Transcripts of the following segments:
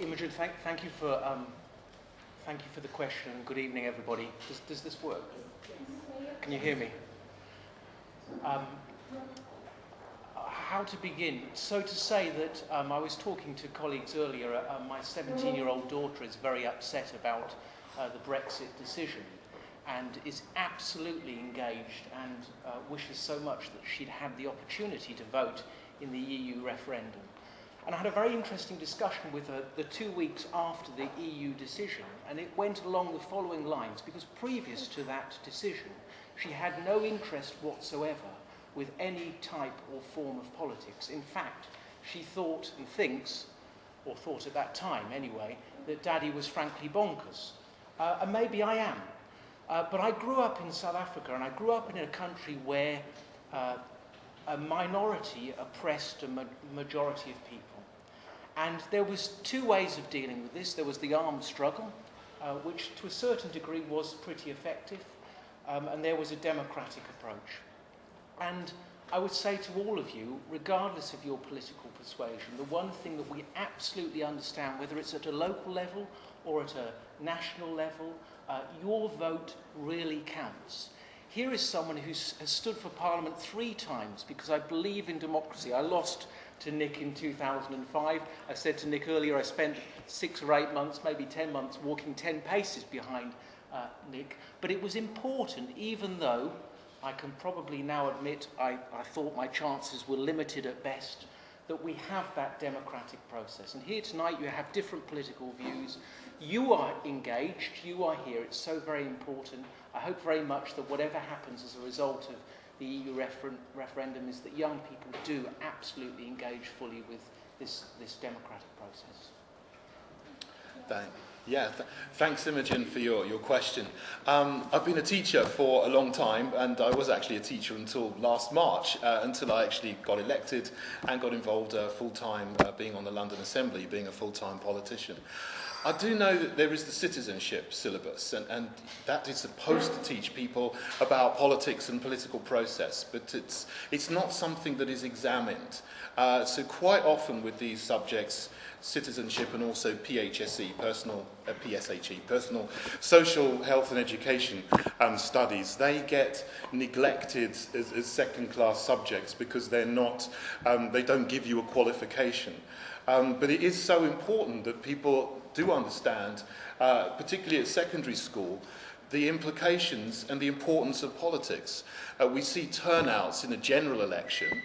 Imogen, thank you for the question, and good evening, everybody. Does this work? Can you hear me? How to begin? So to say that I was talking to colleagues earlier. My 17-year-old daughter is very upset about the Brexit decision, and is absolutely engaged and wishes so much that she'd had the opportunity to vote in the EU referendum. And I had a very interesting discussion with her the 2 weeks after the EU decision, and it went along the following lines, because previous to that decision, she had no interest whatsoever with any type or form of politics. In fact, she thought and thinks, or thought at that time anyway, that Daddy was frankly bonkers. And maybe I am. But I grew up in South Africa, and I grew up in a country where a minority oppressed a majority of people. And there was two ways of dealing with this. There was the armed struggle, which to a certain degree was pretty effective, and there was a democratic approach. And I would say to all of you, regardless of your political persuasion, the one thing that we absolutely understand, whether it's at a local level or at a national level, your vote really counts. Here is someone who has stood for Parliament 3 times because I believe in democracy. I lost to Nick in 2005. I said to Nick earlier, I spent 6 or 8 months, maybe 10 months, walking 10 paces behind Nick. But it was important, even though I can probably now admit I thought my chances were limited at best, that we have that democratic process. And here tonight you have different political views. You are engaged, you are here. It's so very important. I hope very much that whatever happens as a result of the EU referendum is that young people do absolutely engage fully with this democratic process. Thanks, Imogen, for your question. I've been a teacher for a long time, and I was actually a teacher until last March, until I actually got elected and got involved full-time being on the London Assembly, being a full-time politician. I do know that there is the citizenship syllabus, and that is supposed to teach people about politics and political process, but it's not something that is examined. So quite often with these subjects, citizenship and also PSHE, personal social health and education studies, they get neglected as second-class subjects because they're not, they don't give you a qualification. But it is so important that people do understand, particularly at secondary school, the implications and the importance of politics. We see turnouts in a general election,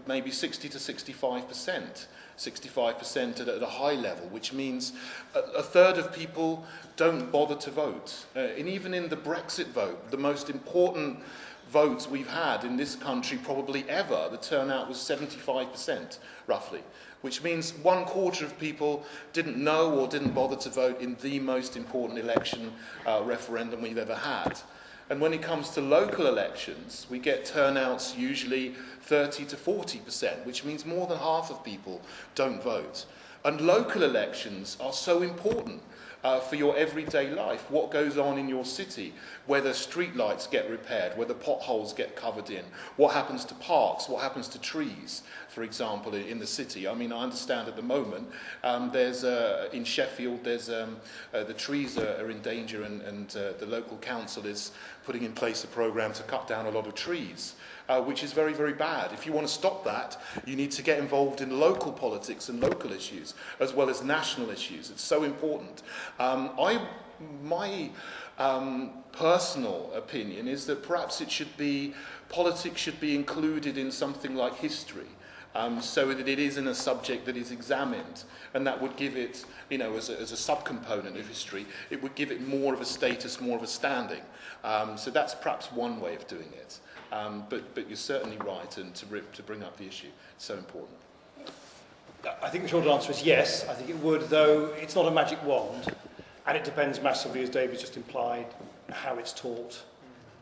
maybe 60 to 65%. 65% at a high level, which means a third of people don't bother to vote. And even in the Brexit vote, the most important votes we've had in this country probably ever, the turnout was 75%, roughly, which means 1/4 of people didn't know or didn't bother to vote in the most important election referendum we've ever had. And when it comes to local elections, we get turnouts usually 30 to 40%, which means more than half of people don't vote. And local elections are so important for your everyday life, what goes on in your city, whether streetlights get repaired, whether potholes get covered in, what happens to parks, what happens to trees, for example, in the city. I mean, I understand at the moment there's in Sheffield, there's the trees are in danger, and the local council is putting in place a programme to cut down a lot of trees. Which is very, very bad. If you want to stop that, you need to get involved in local politics and local issues, as well as national issues. It's so important. My personal opinion is that perhaps politics should be included in something like history, so that it isn't a subject that is examined, and that would give it, as a subcomponent of history, it would give it more of a status, more of a standing. So that's perhaps one way of doing it. But you're certainly right, and to bring up the issue, it's so important. I think the short answer is yes. I think it would, though it's not a magic wand, and it depends massively, as David's just implied, how it's taught.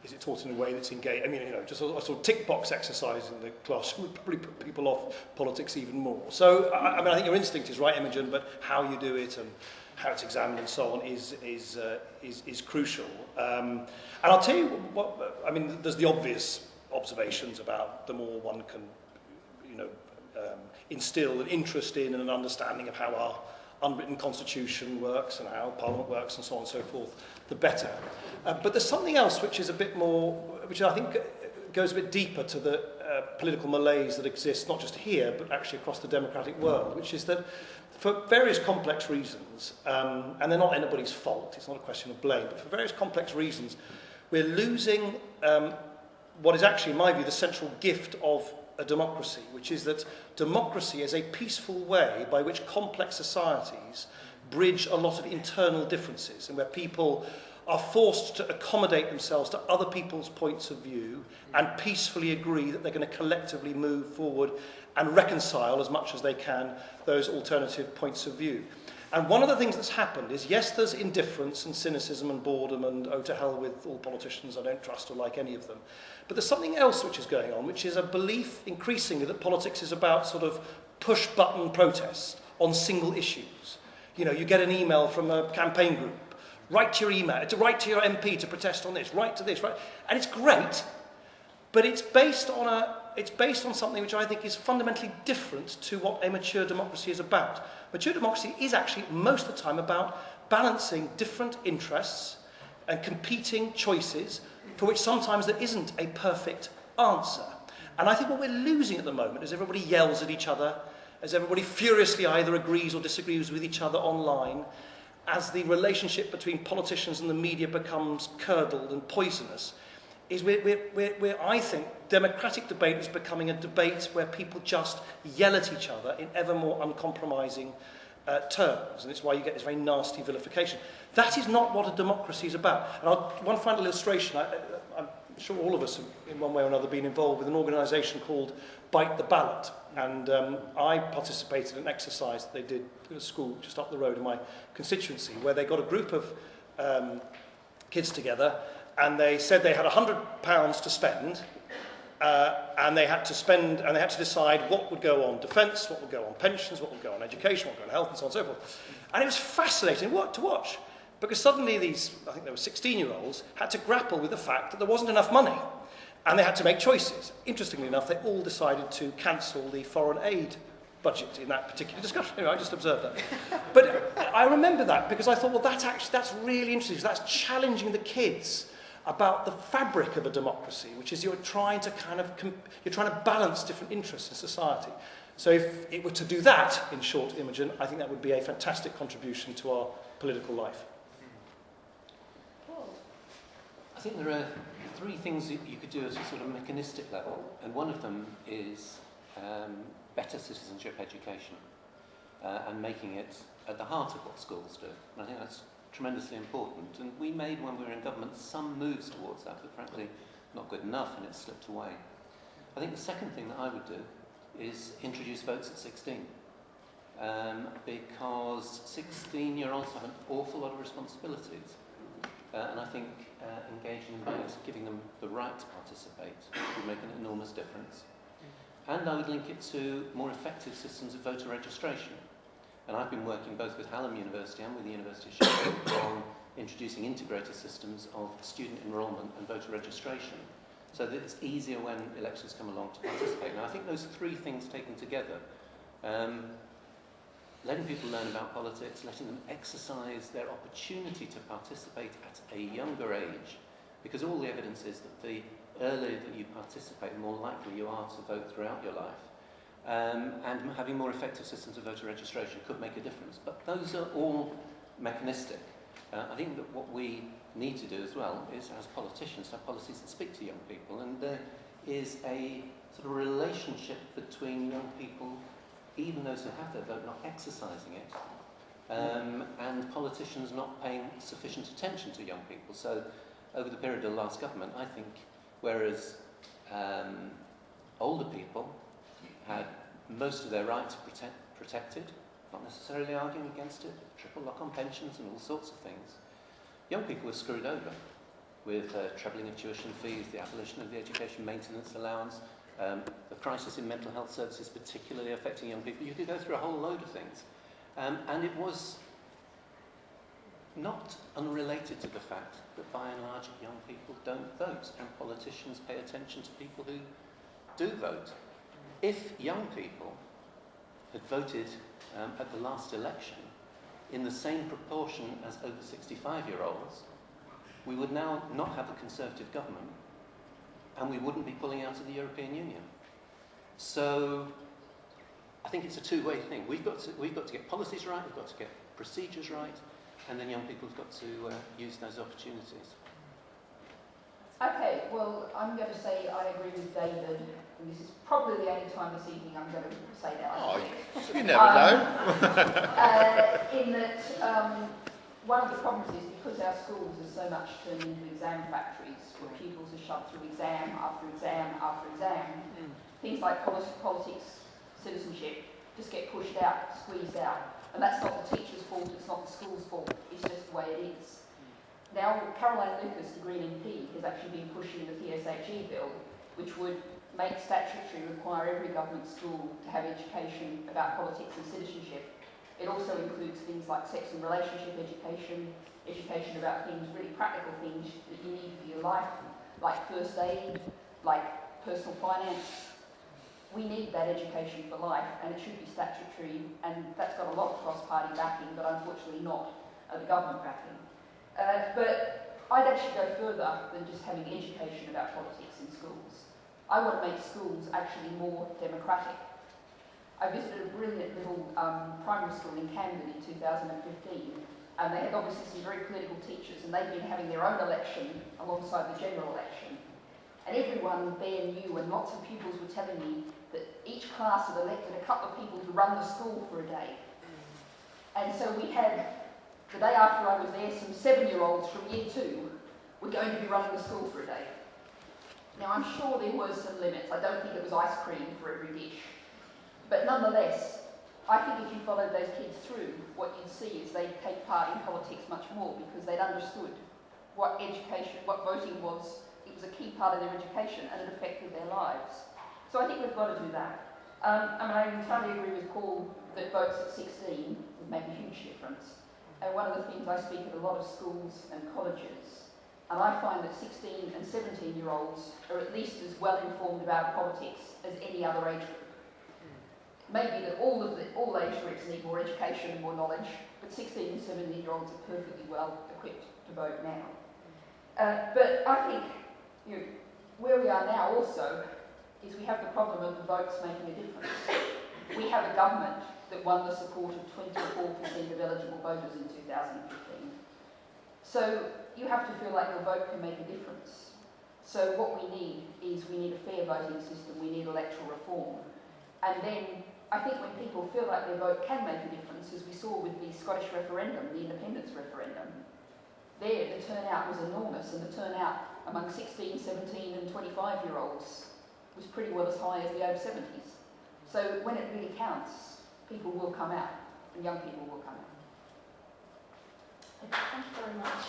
Is it taught in a way that's engaged? I mean, just a sort of tick box exercise in the class would probably put people off politics even more. So, I think your instinct is right, Imogen, but how you do it and how it's examined and so on is crucial. And I'll tell you what, I mean, there's the obvious observations about the more one can, instill an interest in and an understanding of how unwritten constitution works and how Parliament works and so on and so forth, the better. But there's something else which is a bit more, which I think goes a bit deeper to the political malaise that exists, not just here, but actually across the democratic world, which is that for various complex reasons, and they're not anybody's fault, it's not a question of blame, but for various complex reasons, we're losing what is actually, in my view, the central gift of a democracy, which is that democracy is a peaceful way by which complex societies bridge a lot of internal differences, and where people are forced to accommodate themselves to other people's points of view and peacefully agree that they're going to collectively move forward and reconcile as much as they can those alternative points of view. And one of the things that's happened is, yes, there's indifference and cynicism and boredom and oh to hell with all politicians, I don't trust or like any of them. But there's something else which is going on, which is a belief increasingly that politics is about sort of push-button protests on single issues. You know, you get an email from a campaign group, write to your MP to protest on this, write to this, right? And it's great, but it's based on something which I think is fundamentally different to what a mature democracy is about. Mature democracy is actually most of the time about balancing different interests and competing choices for which sometimes there isn't a perfect answer. And I think what we're losing at the moment is everybody yells at each other, as everybody furiously either agrees or disagrees with each other online, as the relationship between politicians and the media becomes curdled and poisonous, is where I think democratic debate is becoming a debate where people just yell at each other in ever more uncompromising terms. And it's why you get this very nasty vilification. That is not what a democracy is about. And one final illustration. I'm sure all of us have, in one way or another, been involved with an organisation called Bite the Ballot. And I participated in an exercise that they did at a school just up the road in my constituency, where they got a group of kids together, and they said they had £100 to spend, and they had to decide what would go on defence, what would go on pensions, what would go on education, what would go on health, and so on and so forth. And it was fascinating to watch, because suddenly these, I think they were 16-year-olds, had to grapple with the fact that there wasn't enough money, and they had to make choices. Interestingly enough, they all decided to cancel the foreign aid budget in that particular discussion. Anyway, I just observed that. But I remember that because I thought, well, that's really interesting, because that's challenging the kids about the fabric of a democracy, which is you're trying to balance different interests in society. So if it were to do that, in short, Imogen, I think that would be a fantastic contribution to our political life. Well, I think there are three things that you could do at a sort of mechanistic level, and one of them is better citizenship education and making it at the heart of what schools do. And I think that's tremendously important, and we made, when we were in government, some moves towards that, but frankly not good enough, and it slipped away. I think the second thing that I would do is introduce votes at 16, because 16-year-olds have an awful lot of responsibilities, and I think engaging in votes, giving them the right to participate, would make an enormous difference. And I would link it to more effective systems of voter registration. And I've been working both with Hallam University and with the University of Sheffield on introducing integrated systems of student enrolment and voter registration, so that it's easier when elections come along to participate. Now, I think those three things taken together, letting people learn about politics, letting them exercise their opportunity to participate at a younger age, because all the evidence is that the earlier that you participate, the more likely you are to vote throughout your life. And having more effective systems of voter registration could make a difference. But those are all mechanistic. I think that what we need to do as well is, as politicians, have policies that speak to young people. And there is a sort of relationship between young people, even those who have their vote, not exercising it, and politicians not paying sufficient attention to young people. So over the period of the last government, I think, whereas older people had most of their rights protected, not necessarily arguing against it, triple lock on pensions and all sorts of things, young people were screwed over with trebling of tuition fees, the abolition of the education maintenance allowance, the crisis in mental health services particularly affecting young people. You could go through a whole load of things. And it was not unrelated to the fact that by and large young people don't vote, and politicians pay attention to people who do vote. If young people had voted at the last election, in the same proportion as over 65-year-olds, we would now not have a Conservative government, and we wouldn't be pulling out of the European Union. So I think it's a two-way thing. We've got to get policies right, we've got to get procedures right, and then young people have got to use those opportunities. Okay, well, I'm going to say I agree with David, and this is probably the only time this evening I'm going to say that. Oh, you never know. In that, one of the problems is because our schools are so much turned into exam factories, where pupils are shoved through exam after exam after exam, things like politics, citizenship, just get pushed out, squeezed out. And that's not the teacher's fault, it's not the school's fault, it's just the way it is. Now, Caroline Lucas, the Green MP, has actually been pushing the PSHE bill, which would make statutory require every government school to have education about politics and citizenship. It also includes things like sex and relationship education, education about things, really practical things that you need for your life, like first aid, like personal finance. We need that education for life, and it should be statutory, and that's got a lot of cross-party backing, but unfortunately not the government backing. But I'd actually go further than just having education about politics in schools. I want to make schools actually more democratic. I visited a brilliant little primary school in Camden in 2015, and they had obviously some very political teachers, and they'd been having their own election alongside the general election. And everyone there knew, and lots of pupils were telling me, that each class had elected a couple of people to run the school for a day. And so we had, the day after I was there, some 7-year-olds from year 2 were going to be running the school for a day. Now, I'm sure there were some limits. I don't think it was ice cream for every dish. But nonetheless, I think if you followed those kids through, what you'd see is they'd take part in politics much more because they'd understood what education, what voting was. It was a key part of their education and it affected their lives. So I think we've got to do that. I entirely agree with Paul that votes at 16 would make a huge difference. And one of the things I speak at a lot of schools and colleges, and I find that 16 and 17-year-olds are at least as well informed about politics as any other age group. Maybe that all age groups need more education and more knowledge, but 16 and 17-year-olds are perfectly well equipped to vote now. But I think where we are now also is we have the problem of the votes making a difference. We have a government that won the support of 24% of eligible voters in 2015. So you have to feel like your vote can make a difference. So what we need is we need a fair voting system, we need electoral reform. And then I think when people feel like their vote can make a difference, as we saw with the Scottish referendum, the independence referendum, there the turnout was enormous, and the turnout among 16, 17 and 25-year-olds was pretty well as high as the over 70s. So when it really counts, people will come out, and young people will come out. Thank you very much.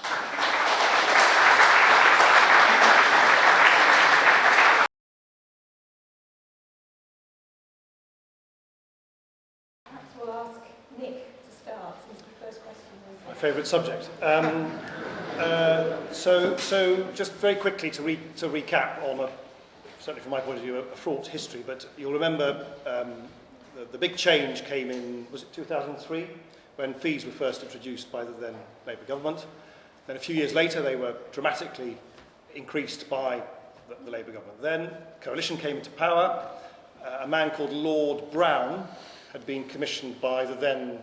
Perhaps we'll ask Nick to start, since the first question was... My favourite subject. So just very quickly to recap on certainly from my point of view, a fraught history, but you'll remember the big change came in, was it 2003, when fees were first introduced by the then Labour government. Then a few years later, they were dramatically increased by the Labour government. Then coalition came into power. A man called Lord Brown had been commissioned by the then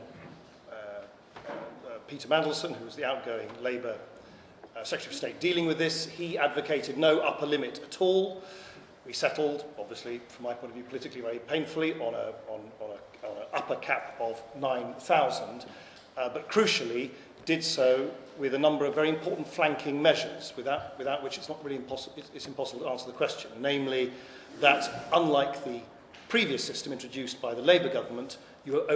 Peter Mandelson, who was the outgoing Labour Secretary of State, dealing with this. He advocated no upper limit at all. We settled, obviously, from my point of view, politically very painfully, on an upper cap of 9,000, but crucially did so with a number of very important flanking measures, without which it's not really impossible. It's impossible to answer the question. Namely, that unlike the previous system introduced by the Labour government, you were